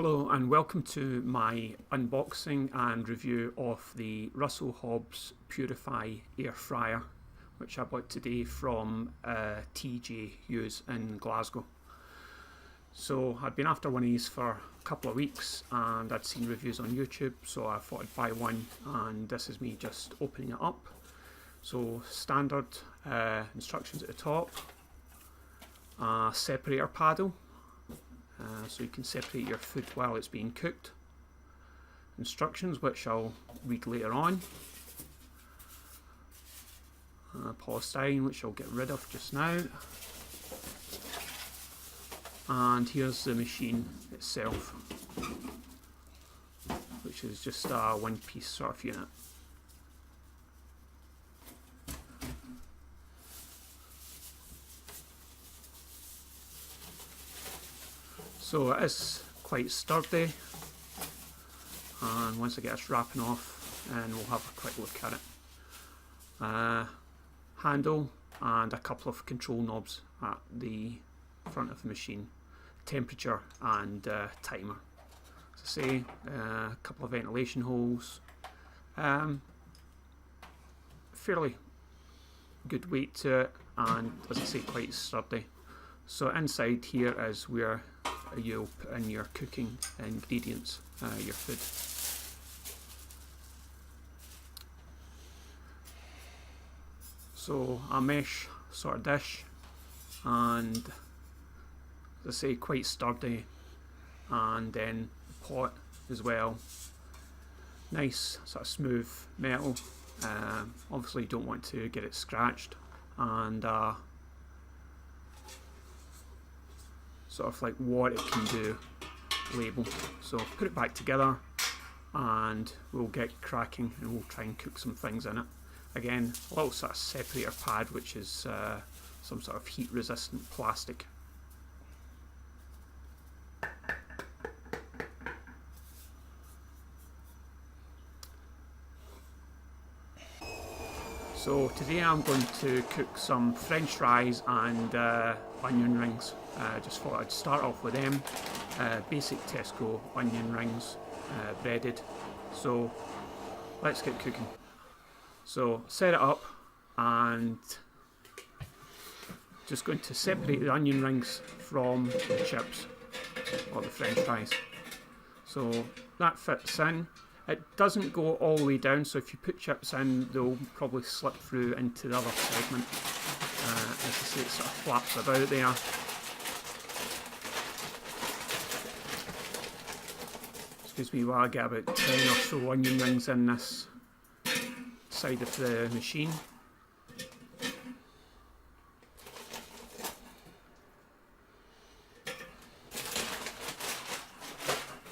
Hello and welcome to my unboxing and review of the Russell Hobbs Purify air fryer, which I bought today from TJ Hughes in Glasgow. So I'd been after one of these for a couple of weeks and I'd seen reviews on YouTube, so I thought I'd buy one, and this is me just opening it up. So standard instructions at the top, separator paddle. So you can separate your food while it's being cooked. Instructions, which I'll read later on. Polystyrene, which I'll get rid of just now. And here's the machine itself, which is just a one-piece sort of unit. So it is quite sturdy, and once I get this wrapping off, then we'll have a quick look at it. Handle and a couple of control knobs at the front of the machine, temperature and timer. As I say, a couple of ventilation holes, fairly good weight to it, and as I say, quite sturdy. So inside here is where you'll put in your cooking ingredients, your food. So a mesh sort of dish, and as I say, quite sturdy, and then the pot as well. Nice sort of smooth metal. Obviously you don't want to get it scratched, and sort of like what it can do label. So put it back together and we'll get cracking and we'll try and cook some things in it. Again, a little sort of separator pad, which is some sort of heat resistant plastic. So today I'm going to cook some French fries and onion rings. Just thought I'd start off with them. Basic Tesco onion rings, breaded. So let's get cooking. So set it up, and just going to separate the onion rings from the chips or the French fries. So that fits in. It doesn't go all the way down, so if you put chips in, they'll probably slip through into the other segment. As I say, it sort of flaps about there. Excuse me while I get about 10 or so onion rings in this side of the machine.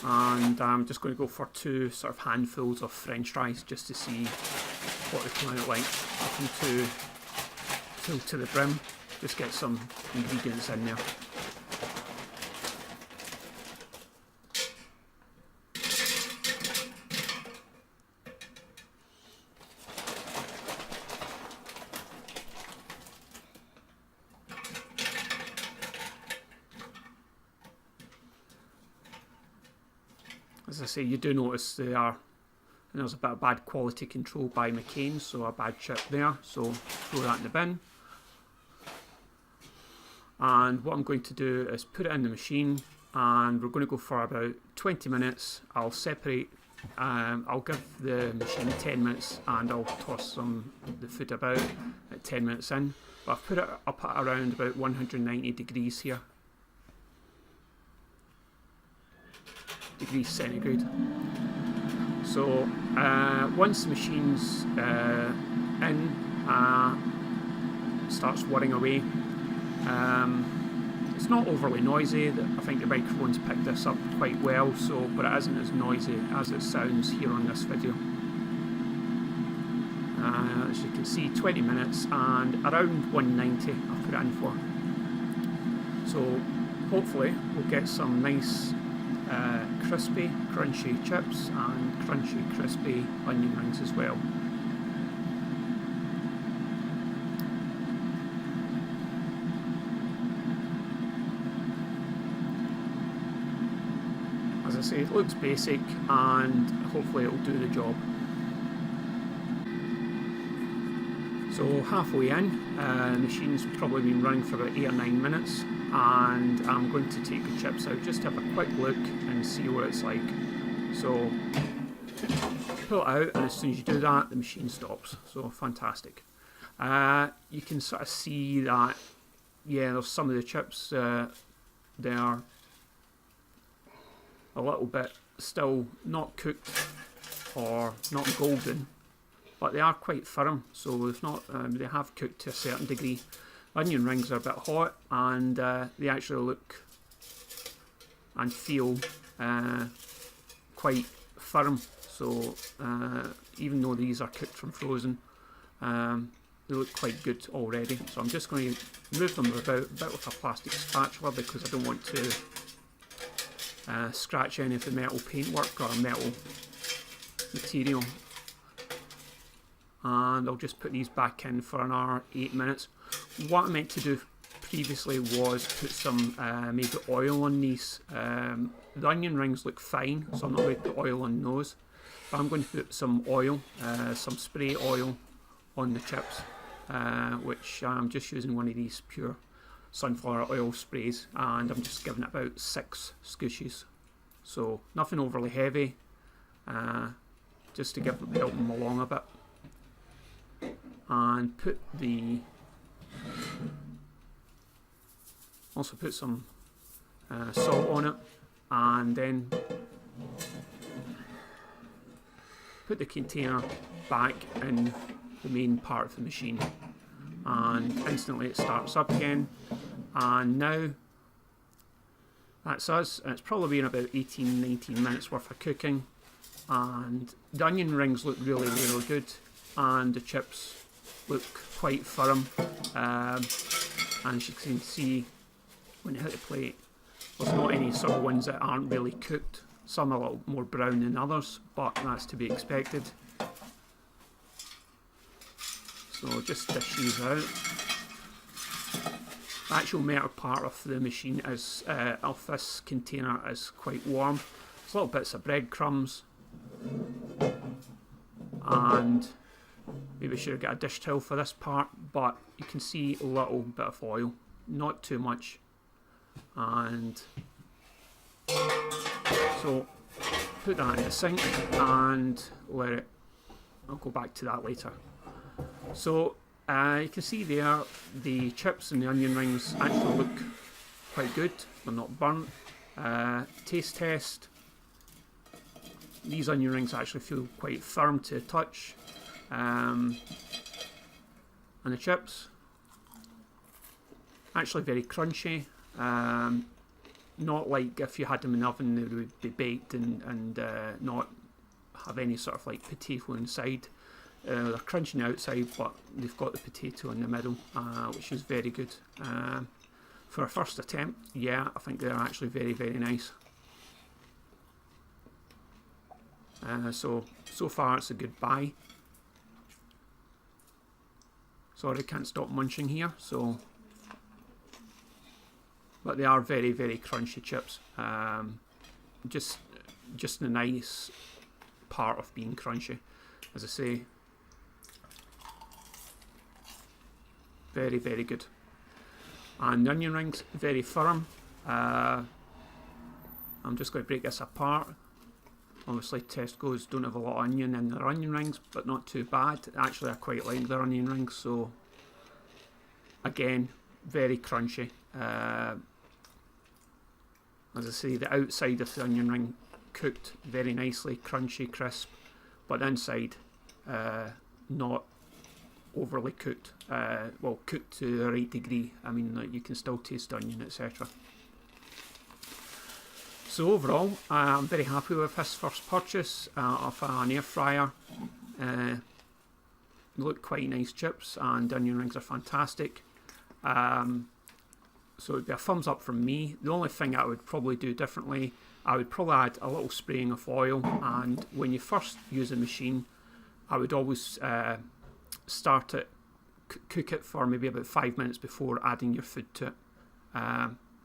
And I'm just going to go for two sort of handfuls of French fries just to see what they come out like. Nothing too to the brim, just get some ingredients in there. As I say, you do notice there's a bit of bad quality control by McCain, so a bad chip there, so throw that in the bin. And what I'm going to do is put it in the machine, and we're going to go for about 20 minutes. I'll separate, I'll give the machine 10 minutes and I'll toss the food about at 10 minutes in. But I've put it up at around about 190 degrees here. Degrees centigrade. So once the machine's in, starts whirring away. It's not overly noisy. I think the microphones picked this up quite well, but it isn't as noisy as it sounds here on this video. As you can see, 20 minutes and around 190 I've put it in for. So hopefully we'll get some nice crispy, crunchy chips and crunchy, crispy onion rings as well. As I say, it looks basic and hopefully it'll do the job. So halfway in, the machine's probably been running for about 8 or 9 minutes, and I'm going to take the chips out just to have a quick look and see what it's like. So pull it out, and as soon as you do that, the machine stops. So fantastic. You can sort of see that, yeah, there's some of the chips, they are a little bit still not cooked or not golden, but they are quite firm, so if not, they have cooked to a certain degree. Onion rings are a bit hot, and they actually look and feel quite firm. So even though these are cooked from frozen, they look quite good already. So I'm just going to move them about a bit with a plastic spatula because I don't want to scratch any of the metal paintwork or metal material. And I'll just put these back in for another 8 minutes. What I meant to do previously was put some maybe oil on these. The onion rings look fine, so I'm not going to put oil on those. But I'm going to put some oil, some spray oil on the chips, which I'm just using one of these pure sunflower oil sprays, and I'm just giving it about 6 scooshes. So nothing overly heavy, just to help them along a bit. And also put some salt on it, and then put the container back in the main part of the machine, and instantly it starts up again. And now that's us. It's probably been about 18-19 minutes worth of cooking, and the onion rings look really good, and the chips look quite firm, and as you can see when you hit the plate, there's not any sort of ones that aren't really cooked. Some are a little more brown than others, but that's to be expected. So just dish these out. The actual metal part of the machine is, of this container, is quite warm. There's little bits of breadcrumbs, and maybe should have got a dish towel for this part, but you can see a little bit of oil, not too much. And so put that in the sink and let it, I'll go back to that later. So you can see there the chips and the onion rings actually look quite good, they're not burnt. Taste test, these onion rings actually feel quite firm to touch. And the chips, actually very crunchy, not like if you had them in the oven they would be baked and not have any sort of like potato inside. They're crunchy on the outside, but they've got the potato in the middle, which is very good. For a first attempt, yeah, I think they're actually very nice. So far it's a good buy. Sorry, can't stop munching here. So, but they are very crunchy chips. Just the nice part of being crunchy, as I say. Very good. And the onion rings very firm. I'm just going to break this apart. Obviously Tesco's don't have a lot of onion in their onion rings, but not too bad. Actually I quite like their onion rings, so again, very crunchy. As I say, the outside of the onion ring cooked very nicely, crunchy, crisp, but the inside not overly cooked. Well, cooked to the right degree. I mean, like, you can still taste the onion, etc. So overall, I'm very happy with this first purchase of an air fryer. Look quite nice chips, and onion rings are fantastic. So it would be a thumbs up from me. The only thing I would probably do differently, I would probably add a little spraying of oil, and when you first use a machine, I would always start it, cook it for maybe about 5 minutes before adding your food to it.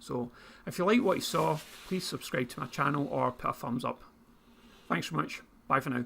So if you like what you saw, please subscribe to my channel or put a thumbs up. Thanks so much. Bye for now.